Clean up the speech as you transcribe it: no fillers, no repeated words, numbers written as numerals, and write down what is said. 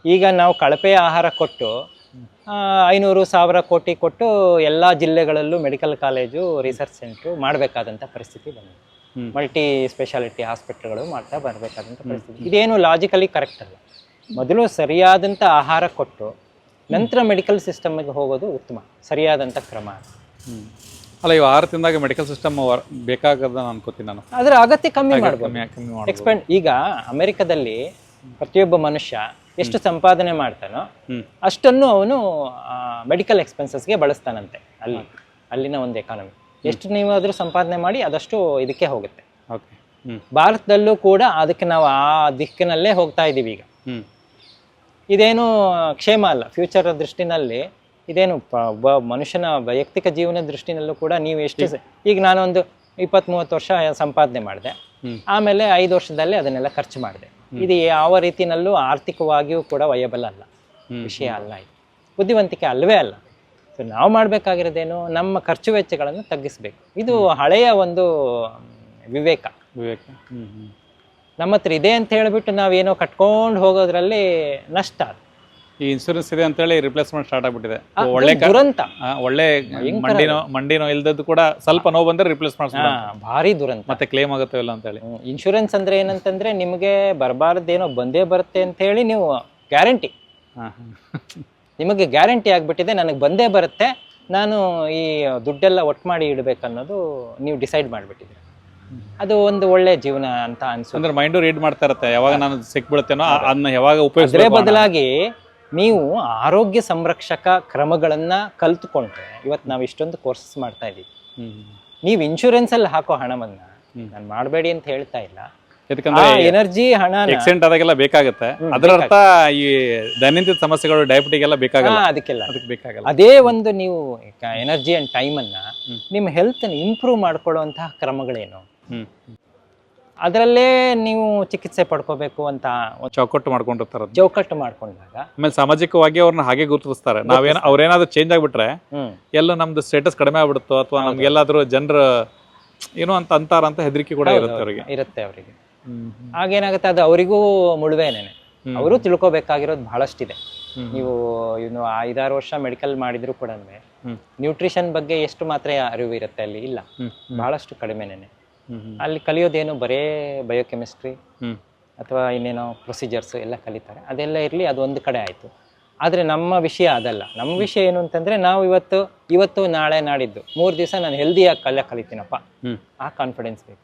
ಈಗ ನಾವು ಕಳಪೆಯ ಆಹಾರ ಕೊಟ್ಟು 500,000 ಕೋಟಿ ಕೊಟ್ಟು ಎಲ್ಲ ಜಿಲ್ಲೆಗಳಲ್ಲೂ ಮೆಡಿಕಲ್ ಕಾಲೇಜು ರಿಸರ್ಚ್ ಸೆಂಟ್ರು ಮಾಡಬೇಕಾದಂಥ ಪರಿಸ್ಥಿತಿ ಬಂದಿದೆ. ಮಲ್ಟಿ ಸ್ಪೆಷಾಲಿಟಿ ಹಾಸ್ಪಿಟ್ಲ್ಗಳು ಮಾಡ್ತಾ ಬರಬೇಕಾದಂಥ ಪರಿಸ್ಥಿತಿ. ಇದೇನು ಲಾಜಿಕಲಿ ಕರೆಕ್ಟ್ ಅಲ್ಲ. ಮೊದಲು ಸರಿಯಾದಂಥ ಆಹಾರ ಕೊಟ್ಟು ನಂತರ ಮೆಡಿಕಲ್ ಸಿಸ್ಟಮ್ಗೆ ಹೋಗೋದು ಉತ್ತಮ, ಸರಿಯಾದಂಥ ಕ್ರಮ. ಅಲ್ಲ, ಇವು 6 ತಿಂದಾಗ ಮೆಡಿಕಲ್ ಸಿಸ್ಟಮ್ ಬೇಕಾಗದ ಅನ್ಕೋತೀನಿ ನಾನು. ಅದರ ಅಗತ್ಯ ಕಮ್ಮಿ ಮಾಡ್ಬೋದು. ಎಕ್ಸ್ಪೆಂಡ್ ಈಗ ಅಮೆರಿಕದಲ್ಲಿ ಪ್ರತಿಯೊಬ್ಬ ಮನುಷ್ಯ ಎಷ್ಟು ಸಂಪಾದನೆ ಮಾಡ್ತಾನೋ ಅಷ್ಟನ್ನು ಅವನು ಮೆಡಿಕಲ್ ಎಕ್ಸ್ಪೆನ್ಸಸ್ಗೆ ಬಳಸ್ತಾನಂತೆ. ಅಲ್ಲಿನ ಒಂದು ಎಕಾನಮಿ ಎಷ್ಟು ನೀವಾದರೂ ಸಂಪಾದನೆ ಮಾಡಿ ಅದಷ್ಟು ಇದಕ್ಕೆ ಹೋಗುತ್ತೆ. ಭಾರತದಲ್ಲೂ ಕೂಡ ಅದಕ್ಕೆ ನಾವು ಆ ದಿಕ್ಕಿನಲ್ಲೇ ಹೋಗ್ತಾ ಇದ್ದೀವಿ ಈಗ. ಇದೇನು ಕ್ಷೇಮ ಅಲ್ಲ. ಫ್ಯೂಚರ್ ದೃಷ್ಟಿನಲ್ಲಿ ಇದೇನು ಮನುಷ್ಯನ ವೈಯಕ್ತಿಕ ಜೀವನ ದೃಷ್ಟಿನಲ್ಲೂ ಕೂಡ ನೀವು ಎಷ್ಟು ಈಗ ನಾನೊಂದು 20-30 ವರ್ಷ ಸಂಪಾದನೆ ಮಾಡಿದೆ, ಆಮೇಲೆ 5 ವರ್ಷದಲ್ಲಿ ಅದನ್ನೆಲ್ಲ ಖರ್ಚು ಮಾಡಿದೆ. ಇದು ಯಾವ ರೀತಿಯಲ್ಲೂ ಆರ್ಥಿಕವಾಗಿಯೂ ಕೂಡ ವಯಬಲ್ ಅಲ್ಲ, ವಿಷಯ ಅಲ್ಲ. ಇದು ಬುದ್ಧಿವಂತಿಕೆ ಅಲ್ಲವೇ ಅಲ್ಲ. ಸೊ ನಾವು ಮಾಡಬೇಕಾಗಿರೋದೇನು, ನಮ್ಮ ಖರ್ಚು ವೆಚ್ಚಗಳನ್ನು ತಗ್ಗಿಸ್ಬೇಕು. ಇದು ಹಳೆಯ ಒಂದು ವಿವೇಕ. ನಮ್ಮ ಹತ್ರ ಇದೆ ಅಂತ ಹೇಳಿಬಿಟ್ಟು ನಾವೇನೋ ಕಟ್ಕೊಂಡು ಹೋಗೋದ್ರಲ್ಲಿ ನಷ್ಟ. ಈ ಇನ್ಶೂರೆನ್ಸ್ ಇದೆ ಅಂತೇಳಿ ರಿಪ್ಲೇಸ್ಮೆಂಟ್ ಸ್ಟಾರ್ಟ್ ಆಗ್ಬಿಟ್ಟಿದೆ. ಒಳ್ಳೆ ದುರಂತ, ಒಳ್ಳೆ ಮಂಡಿನೋ ಇಲ್ದದ್ದು ಕೂಡ ಸ್ವಲ್ಪ ನೋವು ಬಂದ್ರೆ ರಿಪ್ಲೇಸ್ ಮಾಡ್ತಾರೆ. ಭಾರಿ ದುರಂತ. ಮತ್ತೆ ಕ್ಲೇಮ್ ಆಗುತ್ತೆ ಇಲ್ಲ ಅಂತ ಹೇಳಿ. ಇನ್ಶೂರೆನ್ಸ್ ಅಂದ್ರೆ ಏನಂತಂದ್ರೆ ನಿಮಗೆ ಬರಬಾರ್ದೇನೋ ಬಂದೇ ಬರುತ್ತೆ ಅಂತ ಹೇಳಿ ನೀವು ಗ್ಯಾರಂಟಿ, ನಿಮಗೆ ಗ್ಯಾರಂಟಿ ಆಗ್ಬಿಟ್ಟಿದೆ, ನನಗೆ ಬಂದೇ ಬರುತ್ತೆ, ನಾನು ಈ ದುಡ್ಡೆಲ್ಲ ಒಟ್ಟು ಮಾಡಿ ಇಡಬೇಕನ್ನೋದು ನೀವು ಡಿಸೈಡ್ ಮಾಡಿಬಿಟ್ಟಿದ್ರೆ ಅದು ಒಂದು ಒಳ್ಳೆ ಜೀವನ ಅಂತ ಅನ್ಸುತ್ತೆ. ಅಂದ್ರೆ ಮೈಂಡು ರೀಡ್ ಮಾಡ್ತಾ ಇರುತ್ತೆ, ಯಾವಾಗ ನಾನು ಸಿಕ್ಬಿಡುತ್ತೇನೋ ಅದನ್ನ ಯಾವಾಗ ಉಪಯೋಗಿಸಿದ್ರೆ. ಬದಲಾಗಿ ನೀವು ಆರೋಗ್ಯ ಸಂರಕ್ಷಕ ಕ್ರಮಗಳನ್ನ ಕಲ್ತ್ಕೊಂಡ್ರೆ, ಇವತ್ತು ನಾವು ಇಷ್ಟೊಂದು ಕೋರ್ಸಸ್ ಮಾಡ್ತಾ ಇದೀವಿ. ನೀವು ಇನ್ಶೂರೆನ್ಸ್ ಅಲ್ಲಿ ಹಾಕೋ ಹಣವನ್ನ ನಾನು ಮಾಡಬೇಡಿ ಅಂತ ಹೇಳ್ತಾ ಇಲ್ಲ. ಯಾಕಂದ್ರೆ ಎನರ್ಜಿ ಹಣ ಎಕ್ಸಿಡೆಂಟ್ ಆದಾಗೆಲ್ಲ ಬೇಕಾಗುತ್ತೆ. ಅದರ ಅರ್ಥ ಈ ದೈನಂದಿನ ಸಮಸ್ಯೆಗಳು ಡಯಾಬಿಟಿಗೆಲ್ಲ ಬೇಕಾಗಲ್ಲ, ಅದಕ್ಕೆ ಬೇಕಾಗಲ್ಲ. ಅದೇ ಒಂದು ನೀವು ಎನರ್ಜಿ ಅಂಡ್ ಟೈಮ್ ಅನ್ನ ನಿಮ್ಮ ಹೆಲ್ತ್ ಇಂಪ್ರೂವ್ ಮಾಡ್ಕೊಳ್ಳುವಂತಹ ಕ್ರಮಗಳೇನು, ಅದರಲ್ಲೇ ನೀವು ಚಿಕಿತ್ಸೆ ಪಡ್ಕೋಬೇಕು ಅಂತ ಚೌಕಟ್ಟು ಮಾಡ್ಕೊಂಡಿರ್ತಾರೆ. ಚೌಕಟ್ಟು ಮಾಡ್ಕೊಂಡಾಗ ಆಮೇಲೆ ಸಾಮಾಜಿಕವಾಗಿ ಅವ್ರನ್ನ ಹಾಗೆ ಗುರುತಿಸ್ತಾರೆ. ಅವ್ರೇನಾದ್ರೂ ಚೇಂಜ್ ಆಗ್ಬಿಟ್ರೆ ಎಲ್ಲೋ ನಮ್ದು ಸ್ಟೇಟಸ್ ಕಡಿಮೆ ಆಗ್ಬಿಡುತ್ತೋ ಅಥವಾ ನಮ್ಗೆಲ್ಲಾದ್ರೂ ಜನರು ಏನೋ ಅಂತ ಅಂತಾರಂತ ಹೆದರಿಕೆ ಕೂಡ ಇರುತ್ತೆ ಅವರಿಗೆ. ಆಗೇನಾಗುತ್ತೆ, ಅದು ಅವರಿಗೂ ಮುಳುವೇನೇನೆ. ಅವರು ತಿಳ್ಕೊಬೇಕಾಗಿರೋದು ಬಹಳಷ್ಟಿದೆ. ನೀವು 5-6 ವರ್ಷ ಮೆಡಿಕಲ್ ಮಾಡಿದ್ರು ಕೂಡ ನ್ಯೂಟ್ರಿಷನ್ ಬಗ್ಗೆ ಎಷ್ಟು ಮಾತ್ರ ಅರಿವು ಇರುತ್ತೆ ಅಲ್ಲಿ? ಇಲ್ಲ, ಬಹಳಷ್ಟು ಕಡಿಮೆನೇನೆ. ಅಲ್ಲಿ ಕಲಿಯೋದೇನು ಬರೇ ಬಯೋಕೆಮಿಸ್ಟ್ರಿ ಅಥವಾ ಇನ್ನೇನೋ ಪ್ರೊಸೀಜರ್ಸ್ ಎಲ್ಲ ಕಲಿತಾರೆ. ಅದೆಲ್ಲ ಇರಲಿ, ಅದು ಒಂದು ಕಡೆ ಆಯಿತು. ಆದರೆ ನಮ್ಮ ವಿಷಯ ಅದಲ್ಲ. ನಮ್ಮ ವಿಷಯ ಏನು ಅಂತಂದರೆ, ನಾವು ಇವತ್ತು ನಾಳೆ ನಾಡಿದ್ದು 3 ದಿವಸ ನಾನು ಹೆಲ್ದಿಯಾಗಿ ಕಲಿತೀನಪ್ಪ, ಆ ಕಾನ್ಫಿಡೆನ್ಸ್ ಬೇಕು.